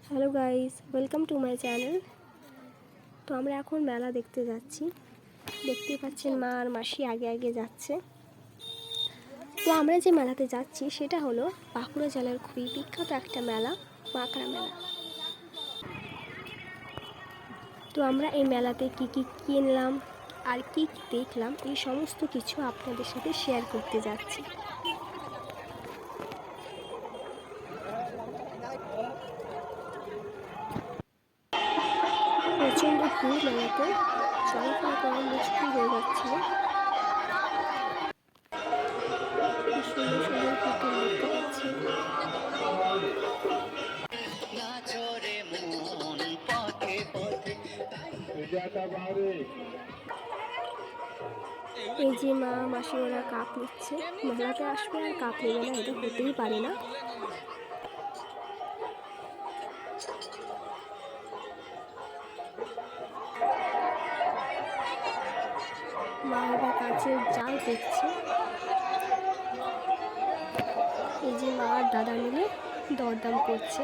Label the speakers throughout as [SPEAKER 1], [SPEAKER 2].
[SPEAKER 1] Hello guys, welcome to my channel. তো আমরা এখন মেলা দেখতে যাচ্ছি। দেখতেই পাচ্ছেন মা আর মাসি আগে আগে যাচ্ছে। তো আমরা যে মেলাতে যাচ্ছি সেটা হলো বাঁকুড়া জেলার খুবই বিখ্যাত একটা মেলা, মাকড়া মেলা। তো আমরা এই মেলাতে কি কি কিনলাম আর কি কি দেখলাম এই সমস্ত কিছু আপনাদের সাথে শেয়ার করতে যাচ্ছি। প্রচণ্ড ভিড় মেলাতে, চলাফেরা করা মুশকিল হয়ে যাচ্ছিল। সুন্দর সুন্দর পুতুল দেখতে পাচ্ছি। এই যে মা মাসি ওরা কাপ নিচ্ছে, মেলাতে আসবে আর কাপ নেবে না, এটা হতেই পারে না। মা এবার কাছের জাল দেখছে। এই যে মা আর দাদা মিলে দরদাম করছে।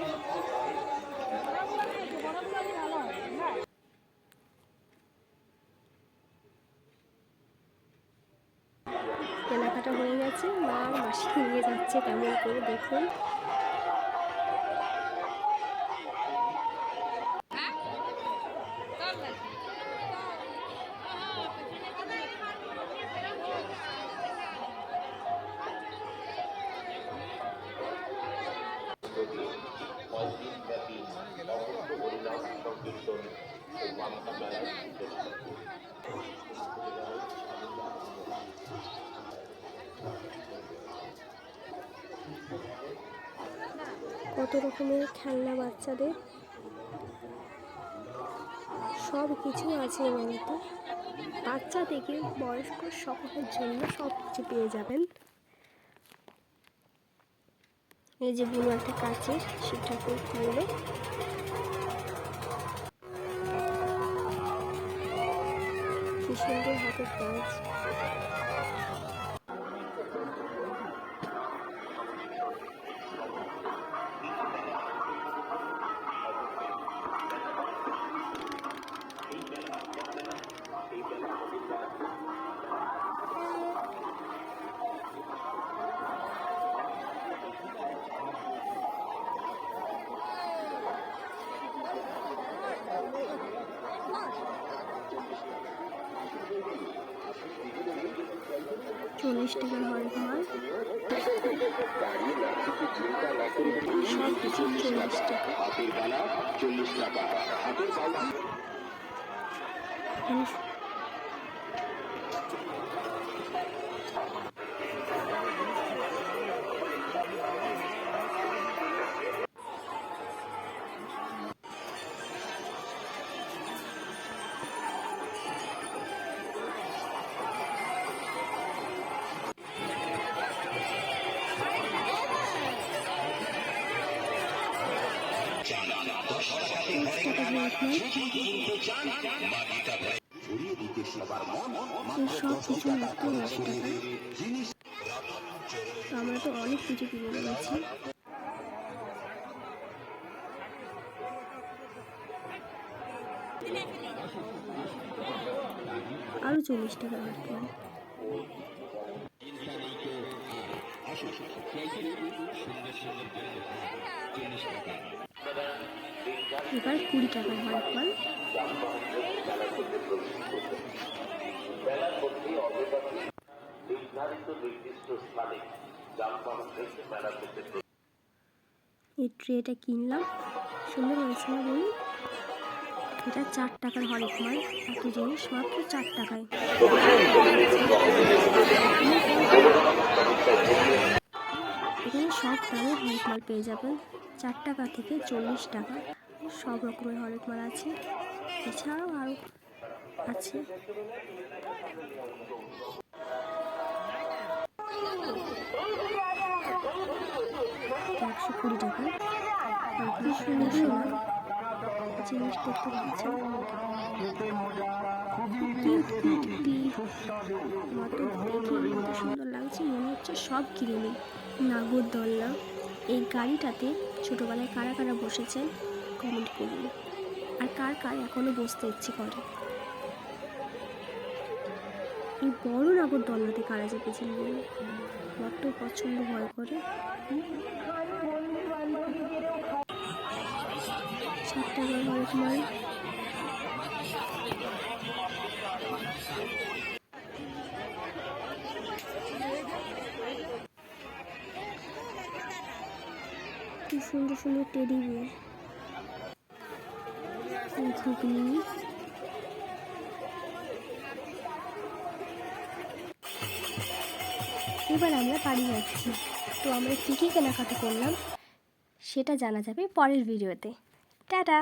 [SPEAKER 1] কেনাকাটা হয়ে গেছে, মা আর মাসি নিয়ে যাচ্ছে কেমন করে দেখুন। কত রকমের খেলনা বাচ্চাদের, সব কিছু আছে এই মেলাতে। বাচ্চা থেকে বয়স্ক সকলের জন্য সব কিছু পেয়ে যাবেন। এই যে বুনো একটা কাচের শিব ঠাকুর কিনলো। কি সুন্দর হাতের কাজ। ৳40 হরেক মাল, সব কিছু ৳40। সব কিছু মাত্র ৳10। আমরা তো অনেক কিছু কিনে নিয়েছি। আরো ৳40 রাখতে। এবার ৳20 হরেক মাল। এই ট্রেটা কিনলাম, সুন্দর হয়েছে না বলুন? এটা ৳4 হরেক মাল। এত জিনিস মাত্র ৳4। এখানে সব দামের হরেক মাল পেয়ে যাবেন, ৳4 থেকে ৳40। সব রকমের হরেক মাল আছে, এছাড়াও আরও আছে। ৳120। কি সুন্দর সুন্দর জিনিস দেখতে পাচ্ছেন। আমার তো দেখে কত সুন্দর লাগছে, মনে হচ্ছে সব কিনে নিই। নাগরদোলনা, এই গাড়িটাতে ছোটোবেলায় কারা কারা বসেছেন কমেন্ট করুন। আর কার কার এখনও বসতে ইচ্ছে করে। এই বড় নাগরদোলনাতে কারা চেপেছেন বলুন? বড্ড পছন্দ ভয় করে। 7 টাকার হরেক মাল। কি সুন্দর সুন্দর টেডি বিয়ার, ঘুগনি। এবার আমরা বাড়ি যাচ্ছি। তো আমরা কী কী কেনাকাটা করলাম সেটা জানা যাবে পরের ভিডিওতে। টাটা।